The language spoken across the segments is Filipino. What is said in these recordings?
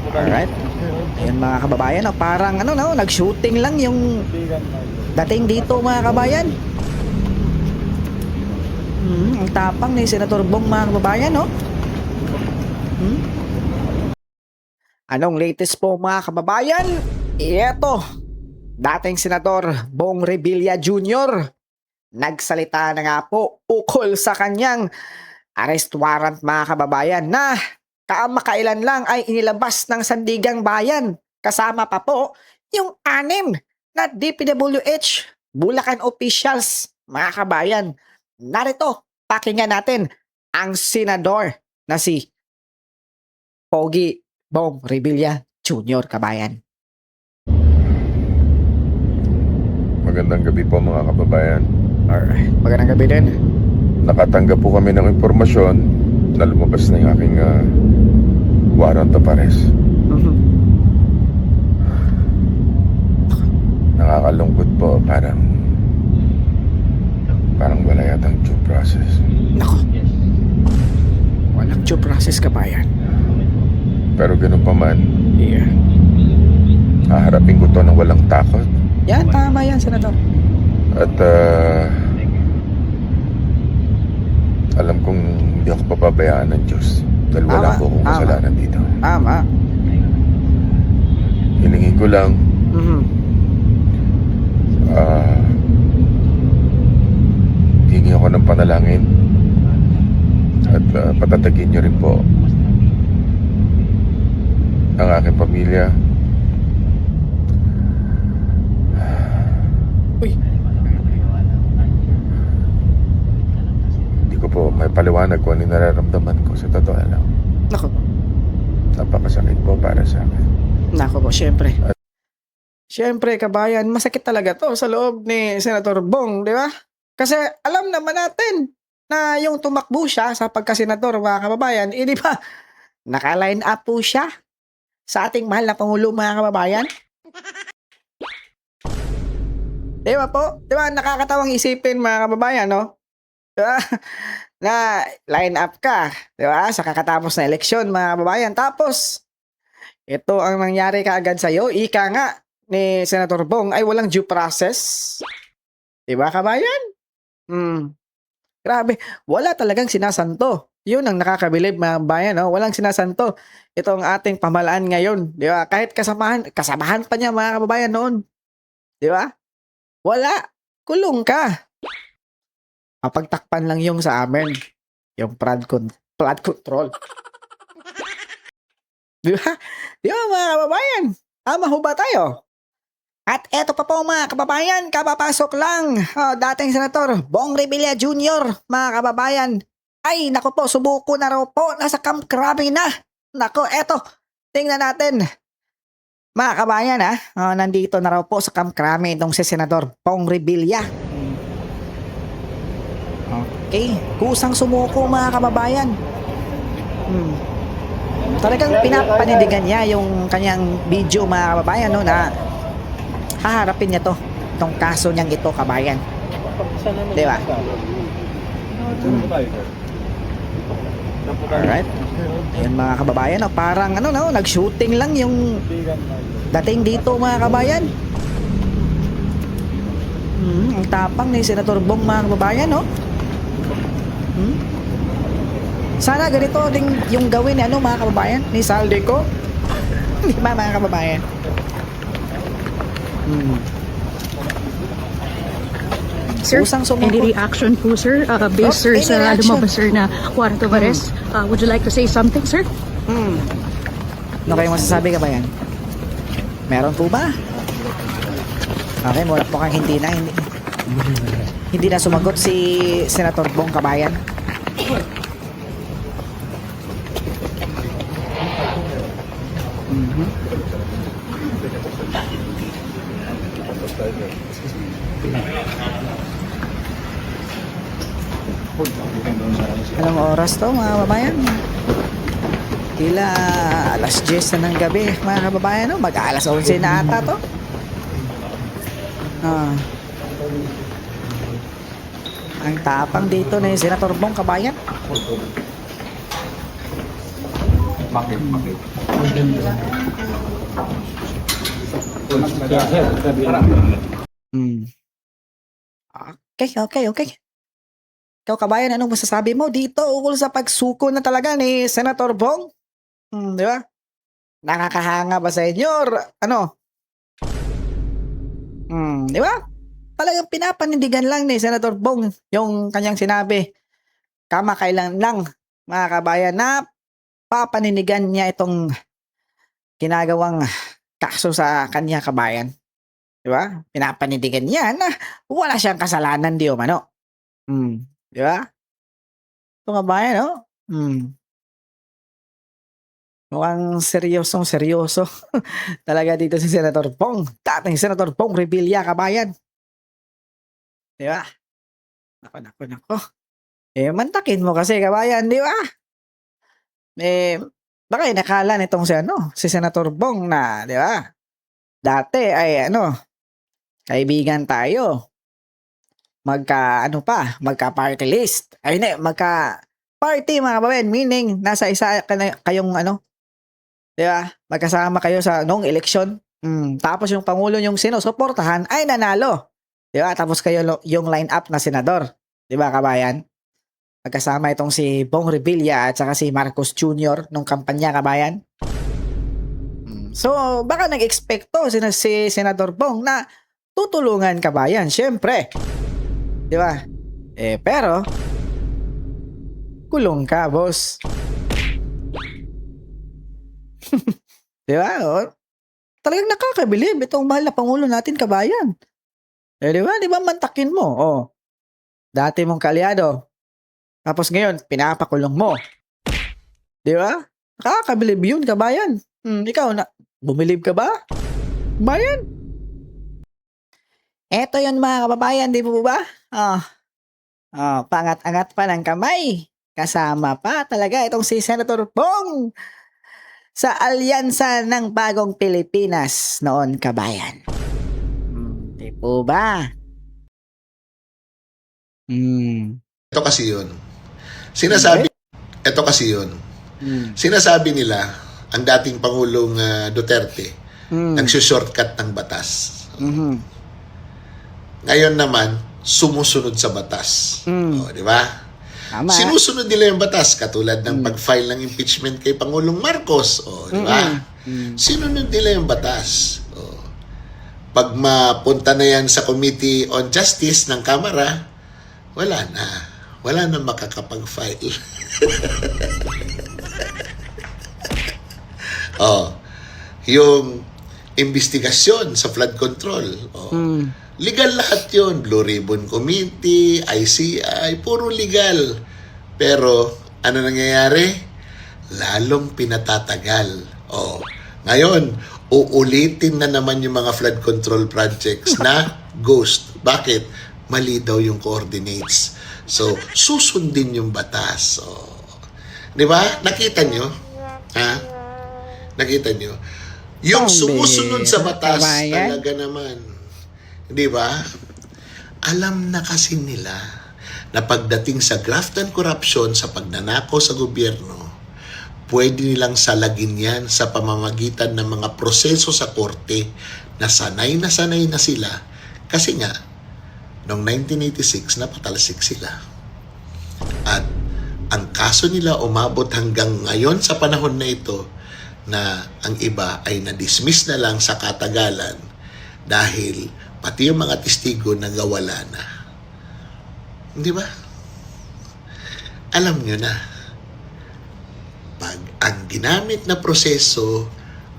Alright. Ayun mga kababayan, no? Parang ano, no? Nag-shooting lang yung dating dito mga kabayan. Ang tapang ni Senator Bong mga kababayan, no? Anong latest po mga kababayan? Ito, dating Senador Bong Revilla Jr. Nagsalita na nga po ukol sa kanyang arrest warrant mga kababayan na kamakailan lang ay inilabas ng Sandigang Bayan. Kasama pa po yung 6 na DPWH Bulacan officials mga kabayan. Narito, pakinggan natin ang senador na si Pogi Bong Revilla Jr. kabayan. Magandang gabi po mga kababayan. Alright, magandang gabi din. Nakatanggap po kami ng impormasyon na lumabas na yung aking warrant of arrest. Nakakalungkot po, parang wala yatang due process. Nako, walang due process kabayan. Pero ganun pa man, Yeah. haharapin ko to ng walang takot. Yan, tama yan, Senador. At alam kong hindi ako papabayaan ng Diyos dahil wala Tama, po akong tama. kasalanan dito. Tama. Hilingin ko lang hingi ako ng panalangin at patatagin niyo rin po ang aking pamilya. Uy, Hindi ko po may paliwanag kung ano yung nararamdaman ko sa totoo lang. nako. Napakasakit po para sa akin. Nako po, syempre. Syempre, kabayan, masakit talaga to sa loob ni Senator Bong, di ba? Kasi alam naman natin na yung tumakbo siya sa pagkasenador, mga kababayan, di ba? Naka-line up po siya sa ating mahal na Pangulo, mga kababayan. Di ba po? Di ba, nakakatawang isipin, mga kababayan, no? Di ba? Na line up ka, di ba? Sa kakatapos na eleksyon, mga kababayan. Tapos, ito ang nangyari kaagad sa'yo. Ika nga ni Senator Bong ay walang due process. Di ba, kabayan? Grabe. Wala talagang sinasanto. Yun ang nakakabilib, mga kabayan, no? Walang sinasanto. Ito ang ating pamahalaan ngayon. Di ba? Kahit kasamahan pa niya, mga kababayan, noon. Di ba? Wala. Kulong ka. Mapagtakpan lang yung sa amin. Yung flood control. Di ba? Di ba, mga kababayan? Tama ho ba tayo? At eto pa po mga kababayan, kapapasok lang. Dating Senator Bong Revilla Jr., mga kababayan. Ay, nako po, subuko na raw po. Nasa Camp Crame na. Nako, eto. Tingnan natin. Mga kababayan, nandito na raw po sa Camp Crame itong si Senador Bong Revilla. Okay, kusang sumuko mga kababayan. Talagang pinapanindigan niya yung kanyang video, mga kababayan, no, na haharapin niya itong kaso niyang ito, kabayan. Di ba? Alright. Ayun mga kababayan, no, parang ano, no, nag-shooting lang yung dating dito, mga kabayan. Ang tapang ni Senator Bong, mga kababayan, no? Sana ganito din yung gawin ni mga kababayan, ni Saldico. Di ba, mga kababayan? Sir, Kusang sumuko. any reaction po, sir? Based, sir, any sa reaction? lumabas, sir, na warrant of arrest. Would you like to say something, sir? Ano kayong masasabi, kabayan? Meron po ba? Okay, wala po kang hindi na sumagot si Senator Bong, kabayan. Anong oras to, mga kababayan? Tila alas 10 na ng gabi, mga kababayan, no? Mag-alas 11 na ata to. Ang tapang dito ni Senator Bong, kabayan. Hmm. Okay. Ikaw, kabayan, anong masasabi mo dito ukol sa pagsuko na talaga ni Senator Bong? Di ba? Nakakahanga ba sa inyo or ano? Di ba? Talagang pinapanindigan lang ni Senator Bong yung kanyang sinabi. Kamakailan lang, mga kabayan, na papanindigan niya itong ginagawang kaso sa kanya, kabayan. Di ba? Pinapanindigan niya na wala siyang kasalanan, di umano. Di ba? Ito, kabayan, no? Mukhang seryoso talaga dito si Senator Bong. Dating Senator Bong Revilla, kabayan. Di ba? Nako. Mantakin mo kasi, kabayan, di ba? Baka inakala nitong si Senator Bong na, di ba? Dati ay kaibigan tayo. Magka-party list. Ay, hindi, magka-party, mga kabayan. Meaning, nasa isa kayong di ba? Magkasama kayo sa noong eleksyon. Tapos yung pangulo yung sinusuportahan ay nanalo. Di ba? Tapos kayo yung line-up na senador. Di ba, kabayan? Magkasama itong si Bong Revilla at saka si Marcos Jr. nung kampanya, kabayan. So, baka nag-expecto si Senador Bong na tutulungan, kabayan. Siyempre. Di ba? Pero, kulong ka, boss. Di ba? Talagang nakakabilib itong mahal na pangulo natin, kabayan. Di ba? Di ba mantakin mo? Dati mong kalyado. Tapos ngayon, pinapakulong mo. Di ba? Nakakabilib yun, kabayan. Ikaw, bumilib ka ba? Bayan. Eto yun, mga kababayan, di po ba? Pangat-angat pa ng kamay. Kasama pa talaga itong si Senator Bong sa alyansa ng Bagong Pilipinas noon, kabayan. Di po ba? Ito kasi yun. Sinasabi nila, ang dating Pangulong Duterte, nagsushortcut ng batas. Ngayon naman, sumusunod sa batas. Di ba? Tama. Sinusunod nila yung batas, katulad ng pag-file ng impeachment kay Pangulong Marcos. Di ba? Sinunod nila yung batas. Pag mapunta na yan sa Committee on Justice ng Kamara, wala na. Wala na makakapag-file. Yung investigasyon sa flood control. Legal lahat yun. Blue Ribbon Committee, ICI, puro legal. Pero, ano nangyayari? Lalong pinatatagal. Ngayon, uulitin na naman yung mga flood control projects na ghost. Bakit? Mali daw yung coordinates. So, susundin yung batas. Di ba? Nakita nyo? Ha? Nakita nyo? Yung sumusunod sa batas, talaga naman. Di ba? Alam na kasi nila na pagdating sa graft and corruption, sa pagnanakaw sa gobyerno, pwede nilang salagin yan sa pamamagitan ng mga proseso sa korte na sanay na sila. Kasi nga, noong 1986, napatalsik sila. At ang kaso nila umabot hanggang ngayon sa panahon na ito na ang iba ay na-dismiss na lang sa katagalan dahil pati yung mga testigo nagawala na. Di ba? Alam nyo na, pag ang ginamit na proseso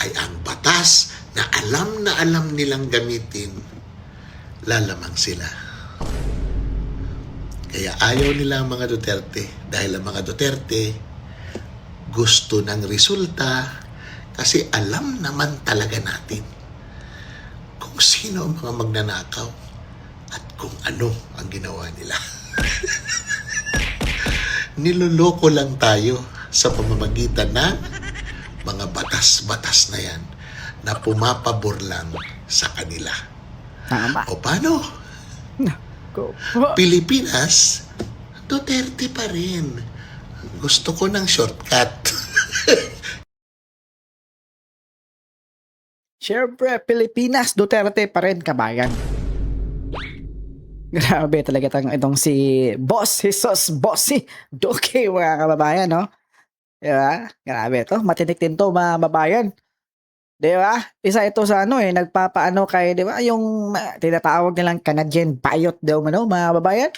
ay ang batas na alam nilang gamitin, lalamang sila. Kaya ayaw nila ang mga Duterte dahil ang mga Duterte gusto ng resulta kasi alam naman talaga natin kung sino ang mga magnanakaw at kung ano ang ginawa nila. Niloloko lang tayo sa pamamagitan ng mga batas-batas na yan na pumapabor lang sa kanila. Tama. O paano? Go. Pilipinas, Duterte pa rin. Gusto ko ng shortcut. Siyempre, Pilipinas, Duterte pa rin, kabayan. Grabe talaga itong si Boss Jesus Bossy Duque, mga kababayan, no? Di ba? Grabe to. Matinik din to, mga kababayan. Di ba? Isa ito sa nagpapaano kay, di ba? Yung tinatawag nilang Canadian Bayot daw mano, mga kababayan.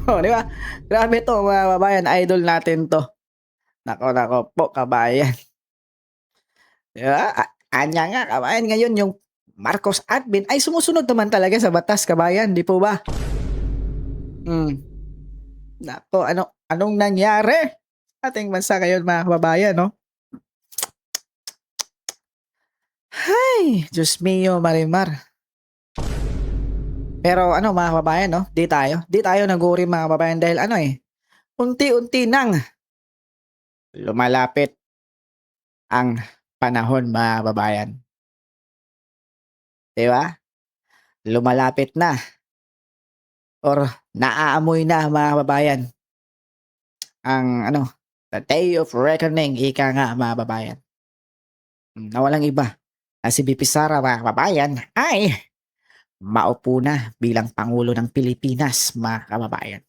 Oh, di ba? Grabe to, mga kababayan. Idol natin to. Nako po, kabayan. Di ba? Anya nga, kabayan. Ngayon, yung Marcos admin ay sumusunod naman talaga sa batas, kabayan. Di po ba? Nako, anong nangyari sa ating bansa ngayon, mga kababayan, no? Ay, Diyos mio, Marimar. Pero mga kababayan, no? Di tayo nag-uuri, mga kababayan, dahil unti-unti nang lumalapit ang panahon, mga kababayan. Di ba? Lumalapit na or naaamoy na, mga kababayan, ang the day of reckoning, ika nga, mga kababayan. Na walang iba na si BP Sara, mga kababayan, ay maupo na bilang Pangulo ng Pilipinas, mga kababayan.